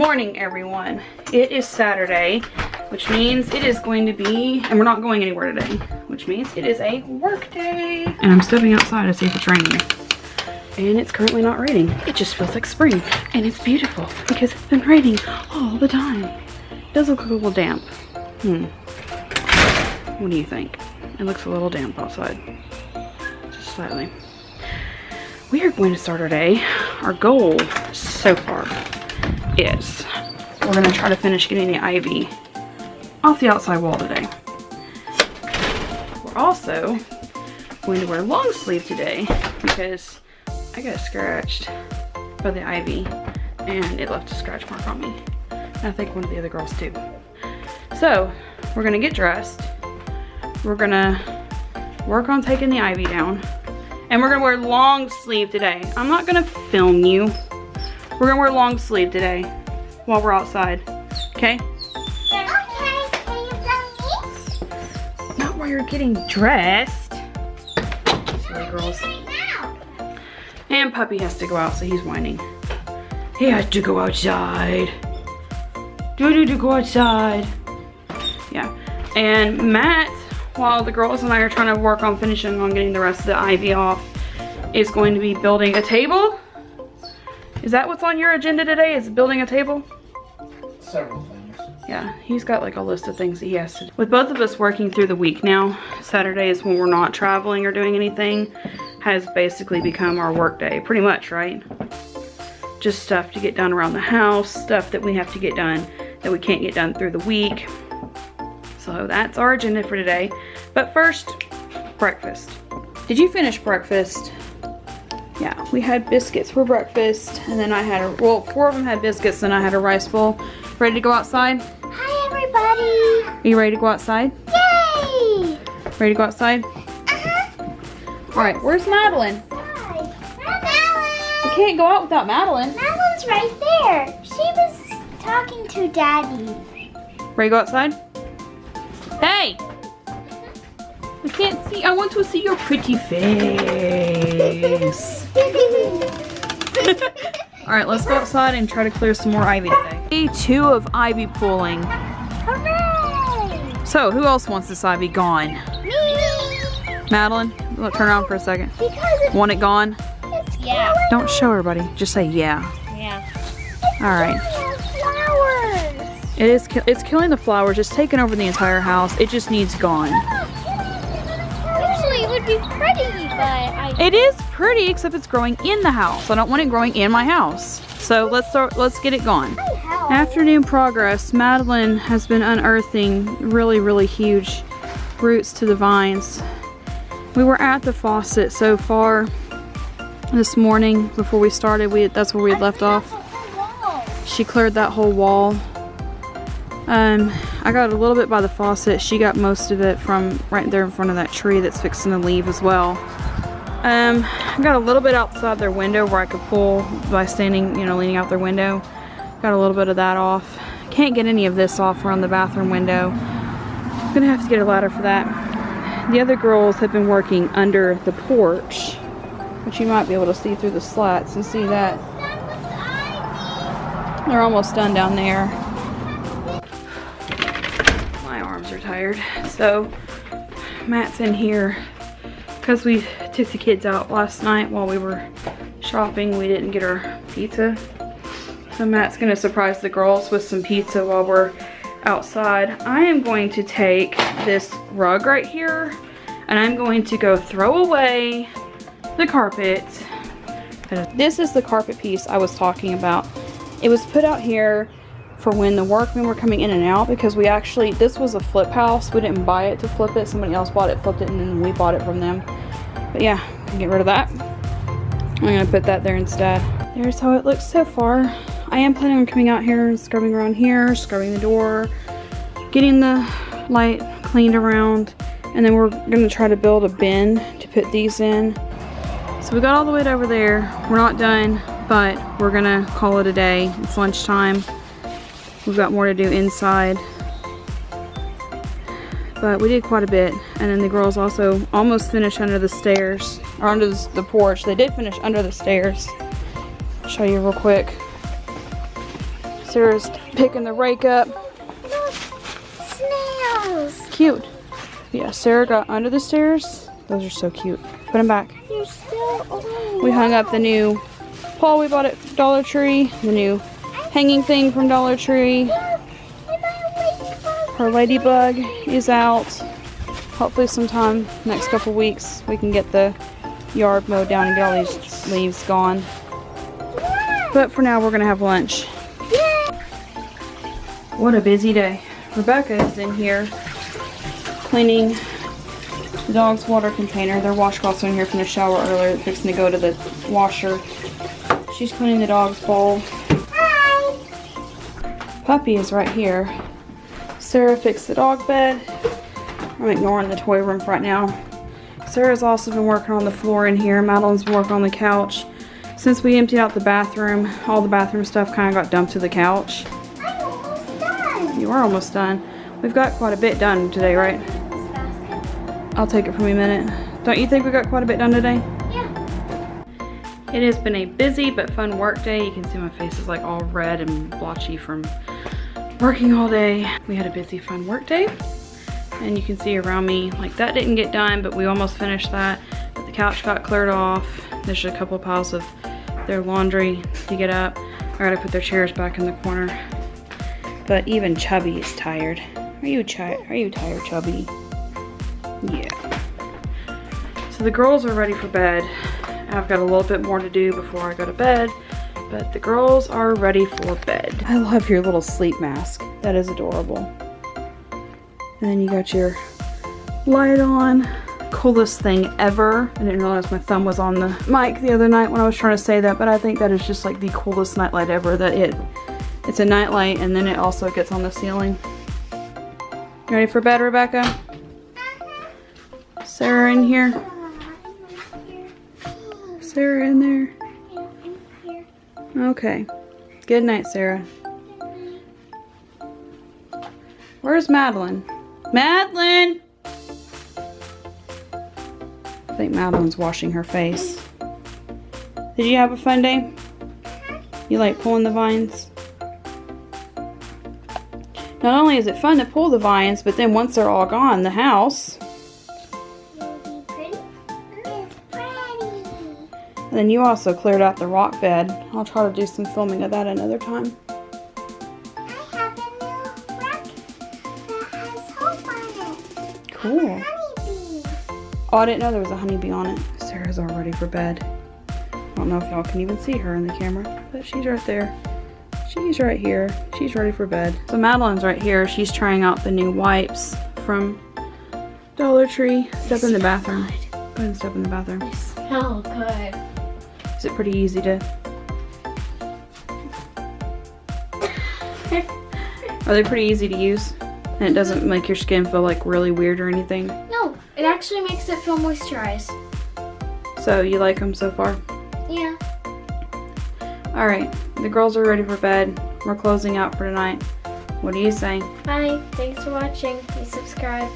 morning, everyone. It is Saturday, which means it is going to be, and we're not going anywhere today, which means it is a work day. And I'm stepping outside to see if it's raining. And it's currently not raining. It just feels like spring, and it's beautiful because it's been raining all the time. It does look a little damp. What do you think? It looks a little damp outside, just slightly. We are going to start our day. Our goal so far is we're going to try to finish getting the ivy off the outside wall today. We're also going to wear long sleeve today because I got scratched by the ivy and it left a scratch mark on me. And I think one of the other girls too. So we're going to get dressed. We're going to work on taking the ivy down. And we're going to wear long sleeve today. I'm not going to film you. We're going to wear long sleeve today while we're outside. Okay? Okay, can you film me? Not while you're getting dressed. Silly girls. And Puppy has to go out, so he's whining. He has to go outside. To go outside. Yeah. And Matt, while the girls and I are trying to work on finishing on getting the rest of the ivy off, is going to be building a table. Is that what's on your agenda today? Is building a table? Several things. Yeah, he's got like a list of things that he has to do. With both of us working through the week now, Saturdays when we're not traveling or doing anything has basically become our work day, pretty much, right? Just stuff to get done around the house, stuff that we have to get done that we can't get done through the week. So that's our agenda for today. But first, breakfast. Did you finish breakfast? Yeah, we had biscuits for breakfast, and then I had well, 4 of them had biscuits, and I had a rice bowl. Ready to go outside? Hi, everybody. Are you ready to go outside? Yay! Ready to go outside? All right, where's Madeline? Hi. Madeline. We can't go out without Madeline. Madeline's right there. She was talking to Daddy. Ready to go outside? Hey! I can't see. I want to see your pretty face. Alright, let's go outside and try to clear some more ivy today. Day 2 of ivy pulling. Hooray! So, who else wants this ivy gone? Me! Madeline, look, turn around for a second. Because it's, Want it gone? yeah. Don't show everybody. Just say yeah. Yeah. Alright. Flowers. It's killing the flowers. It's taking over the entire house. It just needs gone. Usually it would be pretty, but It is pretty, except it's growing in the house. I don't want it growing in my house. So let's get it gone. Afternoon progress. Madeline has been unearthing really huge roots to the vines. We were at the faucet so far this morning before we started. That's where we had left off. She cleared that whole wall. I got a little bit by the faucet. She got most of it from right there in front of that tree that's fixing to leave as well. I got a little bit outside their window where I could pull by standing, leaning out their window. Got a little bit of that off. Can't get any of this off around the bathroom window. I'm gonna have to get a ladder for that. The other girls have been working under the porch, which you might be able to see through the slats and see that. They're almost done down there. My arms are tired. So Matt's in here because we took the kids out last night while we were shopping. We didn't get our pizza. So Matt's gonna surprise the girls with some pizza while we're outside. I am going to take this rug right here and I'm going to go throw away the carpet. This is the carpet piece I was talking about. It was put out here for when the workmen were coming in and out because this was a flip house. We didn't buy it to flip it. Somebody else bought it, flipped it, and then we bought it from them. But yeah, get rid of that. I'm gonna put that there instead. There's how it looks so far. I am planning on coming out here and scrubbing around here, scrubbing the door, getting the light cleaned around, and then we're gonna try to build a bin to put these in. So we got all the way over there. We're not done, but we're gonna call it a day. It's lunchtime. We've got more to do inside. But we did quite a bit. And then the girls also almost finished under the stairs, or under the porch. They did finish under the stairs. I'll show you real quick. Sarah's picking the rake up. Look, snails. Cute. Yeah, Sarah got under the stairs. Those are so cute. Put them back. You're still old. We hung up the new pole we bought at Dollar Tree. The new hanging thing from Dollar Tree. Her ladybug is out. Hopefully sometime next couple weeks we can get the yard mowed down and get all these leaves gone. But for now we're gonna have lunch. What a busy day. Rebecca is in here cleaning the dog's water container. Their washcloths are in here from the shower earlier. They're fixing to go to the washer. She's cleaning the dog's bowl. Hi. Puppy is right here. Sarah fixed the dog bed. I'm ignoring the toy room for right now. Sarah's also been working on the floor in here. Madeline's been working on the couch. Since we emptied out the bathroom, all the bathroom stuff kind of got dumped to the couch. I'm almost done. You are almost done. We've got quite a bit done today, right? I'll take it from you a minute. Don't you think we got quite a bit done today? Yeah. It has been a busy but fun work day. You can see my face is like all red and blotchy from working all day. We had a busy fun work day. And you can see around me, like that didn't get done, but we almost finished that. But the couch got cleared off. There's just a couple of piles of their laundry to get up. I gotta put their chairs back in the corner. But even Chubby is tired. Are you tired, Chubby? Yeah. So the girls are ready for bed. I've got a little bit more to do before I go to bed, but the girls are ready for bed. I love your little sleep mask. That is adorable. And then you got your light on. Coolest thing ever. I didn't realize my thumb was on the mic the other night when I was trying to say that, but I think that is just like the coolest nightlight ever. It's a nightlight and then it also gets on the ceiling. You ready for bed, Rebecca? Sarah in here? Sarah in there? Okay. Good night, Sarah. Where's Madeline? Madeline! I think Madeline's washing her face. Did you have a fun day? You like pulling the vines? Not only is it fun to pull the vines, but then once they're all gone, the house. Will be pretty. It's pretty. And then you also cleared out the rock bed. I'll try to do some filming of that another time. I have a new rock that has hope on it. Cool. Honeybee. Oh, I didn't know there was a honeybee on it. Sarah's all ready for bed. I don't know if y'all can even see her in the camera, but she's right there. She's right here. She's ready for bed. So Madeline's right here. She's trying out the new wipes from Dollar Tree. Step in the bathroom. Go ahead and step in the bathroom. They smell good. Is it pretty easy to... Are they pretty easy to use? And it doesn't make your skin feel like really weird or anything? No, it actually makes it feel moisturized. So you like them so far? Yeah. Alright, the girls are ready for bed. We're closing out for tonight. What do you say? Bye. Thanks for watching. Please subscribe.